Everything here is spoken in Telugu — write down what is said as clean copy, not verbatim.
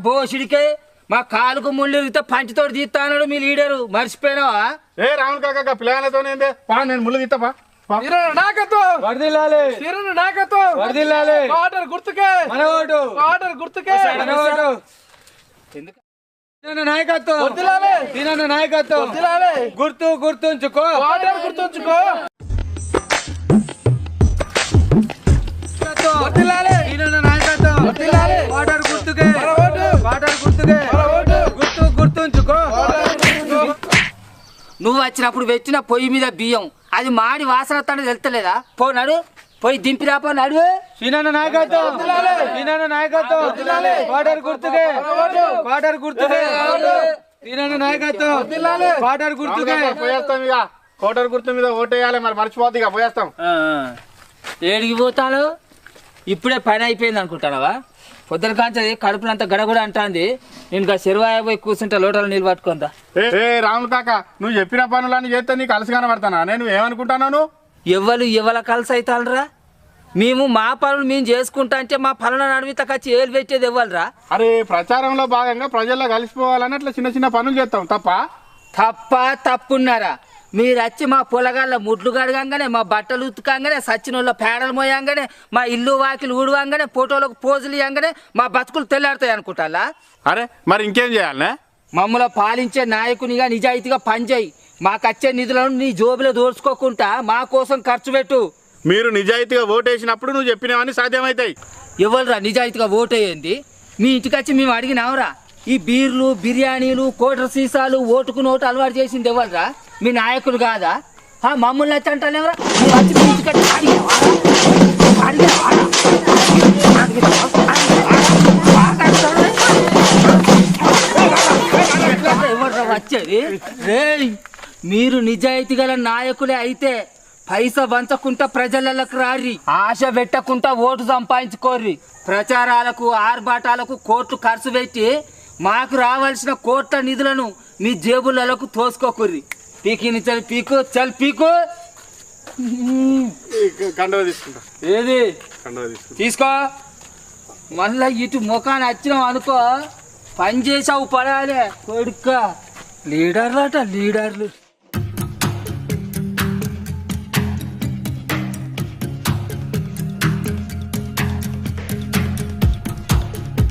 బోషుడికే మా కాలుకు ముళ్ళు పంచితోటి తీస్తాడు మీ లీడరు మర్చిపోయినావా? ఏ రావును కాక పిల్లలతోనే నేను ముళ్ళు తీస్తాపా. నాయకత్వం గుర్తుంచుకో. నువ్వు వచ్చినప్పుడు పెట్టిన పొయ్యి మీద బియ్యం అది మాడి వాసన తండ్రి తెలుస్తలేదా? పోనాడు పోయి దింపి రాపో నడు. కోటర్ గుర్తు మీద ఓటేయాలి మరి మర్చిపోద్ది ఇక పోయేస్తాం. ఏడికి పోతాను? ఇప్పుడే పని అయిపోయింది అనుకుంటానవా? పొద్దున కాంచి కడుపునంత గడగడ అంటాంది. నేను చెరువాయ పోయి కూర్చుంటా లోటలు నీళ్ళు పట్టుకుందా. ఏ రాములు కాక నువ్వు చెప్పిన పనులన్నీ చేస్తే నీకు అలసిగానే పడతానా? నేను ఏమనుకుంటాను ఎవరు కలిసి అవుతారా? మేము మా పనులు మేము చేసుకుంటా అంటే మా పనుల నడిమిత ఖర్చు ఏలు పెట్టేది ఇవ్వాలరా? అరే ప్రచారంలో భాగంగా ప్రజల్లో కలిసిపోవాలని అట్లా చిన్న చిన్న పనులు చేస్తాం. తప్పున్నారా? మీరు వచ్చి మా పొలగాళ్ళ ముడ్లు కడగంగానే మా బట్టలు ఉతుకంగానే సచ్చినోళ్ళ పేడలు మోయంగానే మా ఇల్లు వాకిలు ఊడవంగానే ఫోటోలకు పోజులు ఇవ్వగానే మా బతుకులు తెల్లారుతాయి అనుకుంటా. అరే మరి ఇంకేం చేయాలనే? మమ్మల్ని పాలించే నాయకునిగా నిజాయితీగా పనిచేయి. మాకచ్చే నిధులను నీ జోబులో దోచుకోకుండా మా కోసం ఖర్చు పెట్టు. మీరు నిజాయితీగా ఓటేసినప్పుడు నువ్వు చెప్పినవన్నీ సాధ్యమవుతాయి. ఎవరురా నిజాయితీగా ఓటేయండి? మీ ఇంటికి వచ్చి మేము అడిగినావురా? ఈ బీర్లు బిర్యానీలు కోటర్ సీసాలు ఓటుకు నోటు అలవాటు చేసింది ఎవరురా? మీ నాయకులు కాదా? మమ్మల్ని వచ్చి అంటారా? వచ్చేది మీరు నిజాయితీ గల నాయకులే అయితే పైసా వంచకుండా ప్రజలకు రారి, ఆశ పెట్టకుండా ఓటు సంపాదించుకోర్రి. ప్రచారాలకు ఆర్భాటాలకు కోట్లు ఖర్చు పెట్టి మాకు రావాల్సిన కోట్ల నిధులను మీ జేబులకు తోసుకోకుర్రి. పీకిని పీకు ఏది తీసుకో. మళ్ళా ఇటు ముఖాన్ని వచ్చినావు అనుకో పని చేసావు పడాలి కొడుక్క. లీడర్లు.